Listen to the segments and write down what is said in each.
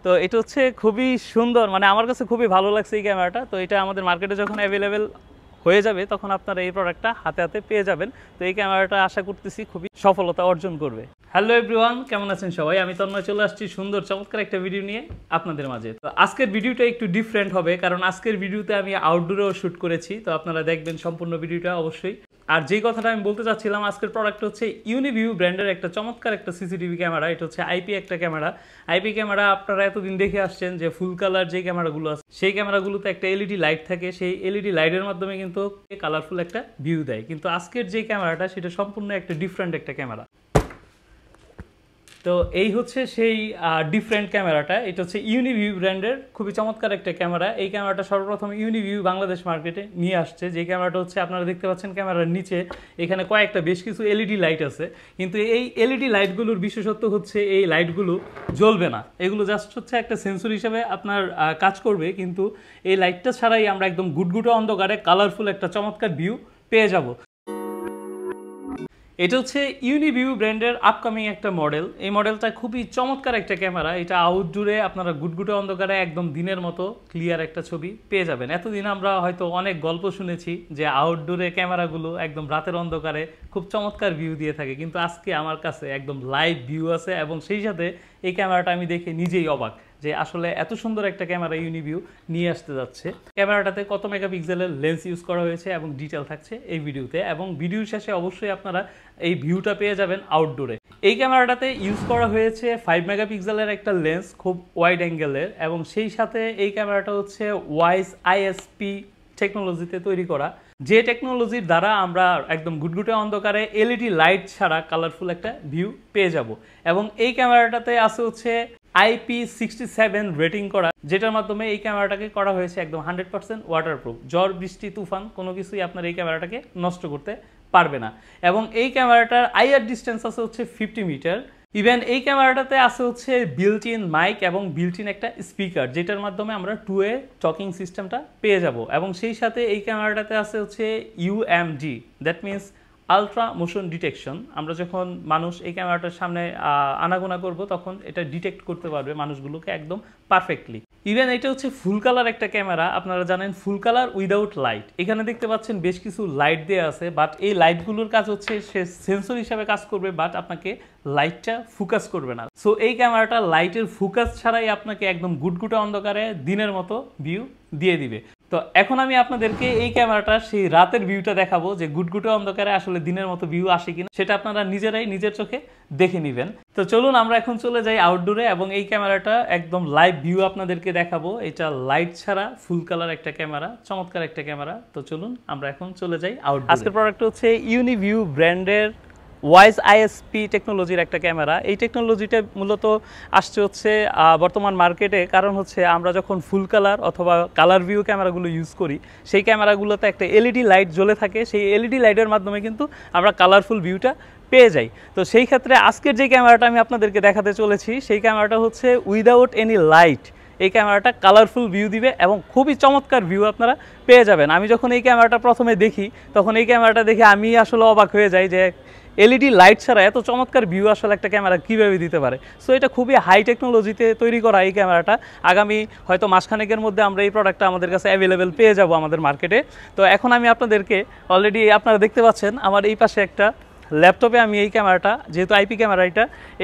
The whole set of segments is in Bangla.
তো এটা হচ্ছে খুবই সুন্দর, মানে আমার কাছে খুবই ভালো লাগছে এই ক্যামেরাটা। তো এটা আমাদের মার্কেটে যখন অ্যাভেলেবেল হয়ে যাবে তখন আপনারা এই প্রোডাক্টটা হাতে হাতে পেয়ে যাবেন। তো এই ক্যামেরাটা আশা করতেছি খুবই সফলতা অর্জন করবে। হ্যালো এভরিওয়ান, কেমন আছেন সবাই? আমি তন্ময় চলে আসছি সুন্দর চমৎকার একটা ভিডিও নিয়ে আপনাদের মাঝে। তো আজকের ভিডিওটা একটু ডিফারেন্ট হবে, কারণ আজকের ভিডিওতে আমি আউটডোরেও শ্যুট করেছি। তো আপনারা দেখবেন সম্পূর্ণ ভিডিওটা অবশ্যই। আর যেই কথাটা আমি বলতে চাচ্ছিলাম, আজকের প্রোডাক্ট হচ্ছে ইউনিভিউ ব্র্যান্ডের একটা চমৎকার একটা সিসিটিভি ক্যামেরা। এটা হচ্ছে আইপি একটা ক্যামেরা। আইপি ক্যামেরা আপনারা এতদিন দেখে আসছেন যে ফুল কালার যে ক্যামেরাগুলো আছে সেই ক্যামেরাগুলোতে একটা এলইডি লাইট থাকে, সেই এলইডি লাইটের মাধ্যমে কিন্তু কালারফুল একটা ভিউ দেয়। কিন্তু আজকের যে ক্যামেরাটা সেটা সম্পূর্ণ একটা ডিফারেন্ট একটা ক্যামেরা। তো এই হচ্ছে সেই ডিফারেন্ট ক্যামেরাটা। এটা হচ্ছে ইউনিভিউ ব্র্যান্ডের খুবই চমৎকার একটা ক্যামেরা। এই ক্যামেরাটা সর্বপ্রথম ইউনিভিউ বাংলাদেশ মার্কেটে নিয়ে আসছে। যে ক্যামেরাটা হচ্ছে আপনারা দেখতে পাচ্ছেন ক্যামেরার নিচে এখানে কয়েকটা বেশ কিছু এলইডি লাইট আছে, কিন্তু এই এলইডি লাইটগুলোর বিশেষত্ব হচ্ছে এই লাইটগুলো জ্বলবে না। এগুলো জাস্ট হচ্ছে একটা সেন্সর হিসেবে আপনার কাজ করবে, কিন্তু এই লাইটটা ছাড়াই আমরা একদম গুটগুটো অন্ধকারে কালারফুল একটা চমৎকার ভিউ পেয়ে যাব। এটা হচ্ছে ইউনিভিউ ব্র্যান্ডের আপকামিং একটা মডেল। এই মডেলটা খুবই চমৎকার একটা ক্যামেরা। এটা আউটডোরে আপনারা গুটগুটে অন্ধকারে একদম দিনের মতো ক্লিয়ার একটা ছবি পেয়ে যাবেন। এতদিন আমরা হয়তো অনেক গল্প শুনেছি যে আউটডোরে ক্যামেরাগুলো একদম রাতের অন্ধকারে খুব চমৎকার ভিউ দিয়ে থাকে, কিন্তু আজকে আমার কাছে একদম লাইভ ভিউ আছে এবং সেই সাথে এই ক্যামেরাটা আমি দেখে নিজেই অবাক যে আসলে এত সুন্দর একটা ক্যামেরা ইউনিভিউ নিয়ে আসতে যাচ্ছে। ক্যামেরাটাতে কত মেগাপিক্সেলের লেন্স ইউজ করা হয়েছে এবং ডিটেল থাকছে এই ভিডিওতে, এবং ভিডিওর শেষে অবশ্যই আপনারা এই ভিউটা পেয়ে যাবেন আউটডোরে। এই ক্যামেরাটাতে ইউজ করা হয়েছে 5 মেগাপিক্সেলের একটা লেন্স, খুব ওয়াইড অ্যাঙ্গেলের, এবং সেই সাথে এই ক্যামেরাটা হচ্ছে ওয়াইজ আইএসপি টেকনোলজিতে তৈরি করা, যে টেকনোলজির দ্বারা আমরা একদম গুটগুটে অন্ধকারে এলইডি লাইট ছাড়া কালারফুল একটা ভিউ পেয়ে যাব। এবং এই ক্যামেরাটাতে আছে হচ্ছে IP67 রেটিং করা, যেটার মাধ্যমে এই ক্যামেরাটাকে করা হয়েছে একদম 100% ওয়াটারপ্রুফ। ঝড় বৃষ্টি তুফান কোনো কিছুই আপনার এই ক্যামেরাটাকে নষ্ট করতে পারবে না। এবং এই ক্যামেরাটার আইআর ডিস্টেন্স আছে হচ্ছে 50 মিটার। ইভেন এই ক্যামেরাটাতে আছে হচ্ছে বিল্ট ইন মাইক এবং বিল্ট ইন একটা স্পিকার, যেটার মাধ্যমে আমরা 2-way টকিং সিস্টেমটা পেয়ে যাব। এবং সেই সাথে এই ক্যামেরাটাতে আছে হচ্ছে UMD, that means ultra motion detection. আমরা যখন মানুষ এই ক্যামেরাটার সামনে আনাগোনা করব তখন এটা ডিটেক্ট করতে পারবে মানুষগুলোকে একদম পারফেক্টলি। ইভেন এটা হচ্ছে ফুল কালার একটা ক্যামেরা। আপনারা জানেন ফুল কালার উইদাউট লাইট। এখানে দেখতে পাচ্ছেন বেশ কিছু লাইট দেওয়া আছে, বাট এই লাইটগুলোর কাজ হচ্ছে সে সেন্সর হিসাবে কাজ করবে, বাট আপনাকে লাইটটা ফোকাস করবে না। সো এই ক্যামেরাটা লাইটের ফোকাস ছাড়াই আপনাকে একদম গুটগুটে অন্ধকারে দিনের মতো ভিউ দিয়ে দিবে। তো এখন আমি আপনাদেরকে এই ক্যামেরাটা সেই রাতের ভিউটা দেখাবো যে গুটগুটে অন্ধকারে আসলে দিনের মতো ভিউ আসে কিনা, সেটা আপনারা নিজেরাই নিজের চোখে দেখে নেবেন। তো চলুন আমরা এখন চলে যাই আউটডোরে এবং এই ক্যামেরাটা একদম লাইভ ভিউ আপনাদেরকে দেখাবো। এটা লাইট ছাড়া ফুল কালার একটা ক্যামেরা, চমৎকার একটা ক্যামেরা। তো চলুন আমরা এখন চলে যাই আউটডোরে। আজকের প্রোডাক্ট হচ্ছে ইউনিভিউ ব্র্যান্ডের ওয়াইজ আইএসপি টেকনোলজির একটা ক্যামেরা। এই টেকনোলজিটা মূলত আসছে হচ্ছে বর্তমান মার্কেটে, কারণ হচ্ছে আমরা যখন ফুল কালার অথবা কালার ভিউ ক্যামেরাগুলো ইউজ করি সেই ক্যামেরাগুলোতে একটা এলইডি লাইট জ্বলে থাকে। সেই এলইডি লাইটের মাধ্যমে কিন্তু আমরা কালারফুল ভিউটা পেয়ে যাই। তো সেই ক্ষেত্রে আজকের যে ক্যামেরাটা আমি আপনাদেরকে দেখাতে চলেছি সেই ক্যামেরাটা হচ্ছে উইদাউট এনি লাইট। এই ক্যামেরাটা কালারফুল ভিউ দিবে এবং খুবই চমৎকার ভিউ আপনারা পেয়ে যাবেন। আমি যখন এই ক্যামেরাটা প্রথমে দেখি তখন এই ক্যামেরাটা দেখে আমি আসলে অবাক হয়ে যাই যে এলইডি লাইট ছাড়া এত চমৎকার ভিউ আসলে একটা ক্যামেরা কীভাবে দিতে পারে। সো এটা খুবই হাই টেকনোলজিতে তৈরি করা এই ক্যামেরাটা। আগামী হয়তো মাসখানেকের মধ্যে আমরা এই প্রোডাক্টটা আমাদের কাছে অ্যাভেলেবেল পেয়ে যাব আমাদের মার্কেটে। তো এখন আমি আপনাদেরকে অলরেডি আপনারা দেখতে পাচ্ছেন আমার এই পাশে একটা ল্যাপটপে আমি এই ক্যামেরাটা, যেহেতু আইপি ক্যামেরা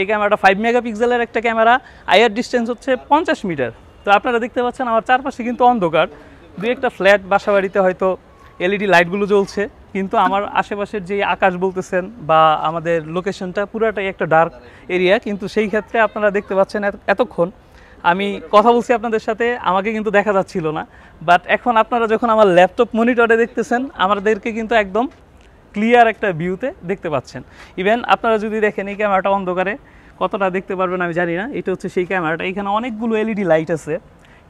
এই ক্যামেরাটা 5 মেগাপিক্সেলের একটা ক্যামেরা, আইআর ডিস্টেন্স হচ্ছে 50 মিটার। তো আপনারা দেখতে পাচ্ছেন আমার চারপাশে কিন্তু অন্ধকার, দুই একটা ফ্ল্যাট বাসা বাড়িতে হয়তো এলইডি লাইটগুলো জ্বলছে, কিন্তু আমার আশেপাশের যে আকাশ বলতেছেন বা আমাদের লোকেশনটা পুরাটাই একটা ডার্ক এরিয়া। কিন্তু সেই ক্ষেত্রে আপনারা দেখতে পাচ্ছেন এতক্ষণ আমি কথা বলছি আপনাদের সাথে, আমাকে কিন্তু দেখা যাচ্ছিল না, বাট এখন আপনারা যখন আমার ল্যাপটপ মনিটরে দেখতেছেন আমাদেরকে কিন্তু একদম ক্লিয়ার একটা ভিউতে দেখতে পাচ্ছেন। ইভেন আপনারা যদি দেখেন এই ক্যামেরাটা অন্ধকারে কতটা দেখতে পারবেন আমি জানি না। এটা হচ্ছে সেই ক্যামেরাটা, এখানে অনেকগুলো এলইডি লাইট আছে,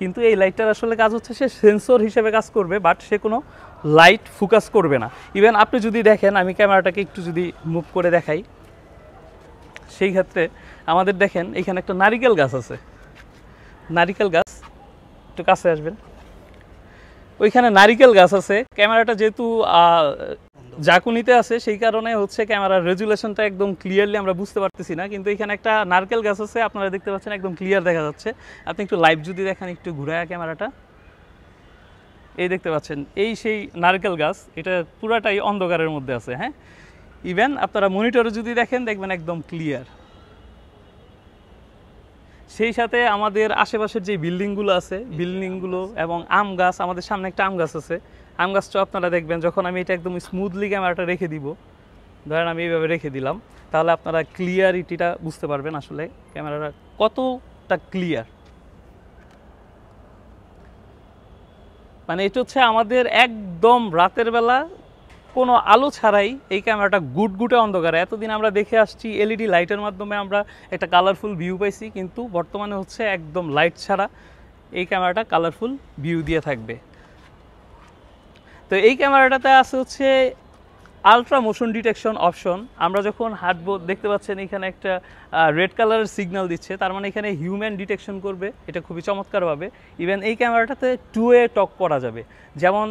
কিন্তু এই লাইটটার আসলে কাজ হচ্ছে সে সেন্সর হিসেবে কাজ করবে, বাট সে কোনো লাইট ফোকাস করবে না। ইভেন আপনি যদি দেখেন, আমি ক্যামেরাটাকে একটু যদি মুভ করে দেখাই, সেই ক্ষেত্রে আমাদের দেখেন এখানে একটা নারিকেল গাছ আছে, নারিকেল গাছ, একটু কাছে আসবেন, ওইখানে নারিকেল গাছ আছে। ক্যামেরাটা যেহেতু ঝাঁকুনিতে আছে, সেই কারণে হচ্ছে ক্যামেরার রেজুলেশনটা একদম ক্লিয়ারলি আমরা বুঝতে পারতেছি না। কিন্তু এখানে একটা নারকেল গাছ আছে, আপনারা দেখতে পাচ্ছেন একদম ক্লিয়ার দেখা যাচ্ছে। আপনি একটু লাইভ যদি দেখেন, একটু ঘুরায় ক্যামেরাটা, এই দেখতে পাচ্ছেন এই সেই নারকেল গাছ, এটা পুরাটাই অন্ধকারের মধ্যে আছে। হ্যাঁ, ইভেন আপনারা মনিটরে যদি দেখেন, দেখবেন একদম ক্লিয়ার। সেই সাথে আমাদের আশেপাশের যে বিল্ডিংগুলো আছে, বিল্ডিংগুলো এবং আম গাছ, আমাদের সামনে একটা আম গাছ আছে, আম গাছটাও আপনারা দেখবেন। যখন আমি এটা একদম স্মুথলি ক্যামেরাটা রেখে দিব, ধরেন আমি এইভাবে রেখে দিলাম, তাহলে আপনারা ক্লিয়ারিটিটা বুঝতে পারবেন আসলে ক্যামেরাটা কতটা ক্লিয়ার। মানে এটা হচ্ছে আমাদের একদম রাতের বেলা কোনো আলো ছাড়াই এই ক্যামেরাটা গুটগুটে অন্ধকারে। এতদিন আমরা দেখে আসছি এলইডি লাইটের মাধ্যমে আমরা একটা কালারফুল ভিউ পাইছি, কিন্তু বর্তমানে হচ্ছে একদম লাইট ছাড়া এই ক্যামেরাটা কালারফুল ভিউ দিয়ে থাকবে। তো এই ক্যামেরাটাতে আছে হচ্ছে আলট্রা মোশন ডিটেকশন অপশন। আমরা যখন হাঁটবো, দেখতে পাচ্ছেন এখানে একটা রেড কালারের সিগন্যাল দিচ্ছে, তার মানে এখানে হিউম্যান ডিটেকশন করবে, এটা খুবই চমৎকারভাবে। ইভেন এই ক্যামেরাটাতে 2-ওয়ে টক করা যাবে, যেমন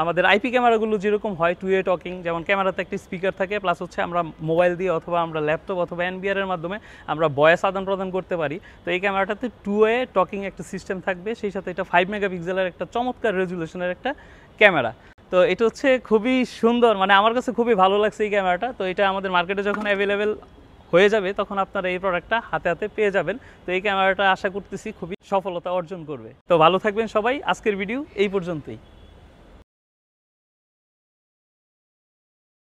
আমাদের আইপি ক্যামেরাগুলো যেরকম হয় 2-ওয়ে টকিং, যেমন ক্যামেরাতে একটি স্পিকার থাকে, প্লাস হচ্ছে আমরা মোবাইল দিয়ে অথবা আমরা ল্যাপটপ অথবা এনবিআর এর মাধ্যমে আমরা ভয়েস আদান প্রদান করতে পারি। তো এই ক্যামেরাটাতে 2-ওয়ে টকিং একটা সিস্টেম থাকবে, সেই সাথে এটা 5 মেগাপিক্সেলের একটা চমৎকার রেজুলেশনের একটা ক্যামেরা। তো এটা হচ্ছে খুবই সুন্দর, মানে আমার কাছে খুবই ভালো লাগছে এই ক্যামেরাটা। তো এটা আমাদের মার্কেটে যখন অ্যাভেলেবেল হয়ে যাবে, তখন আপনারা এই প্রোডাক্টটা হাতে হাতে পেয়ে যাবেন। তো এই ক্যামেরাটা আশা করতেছি খুবই সফলতা অর্জন করবে। তো ভালো থাকবেন সবাই, আজকের ভিডিও এই পর্যন্তই।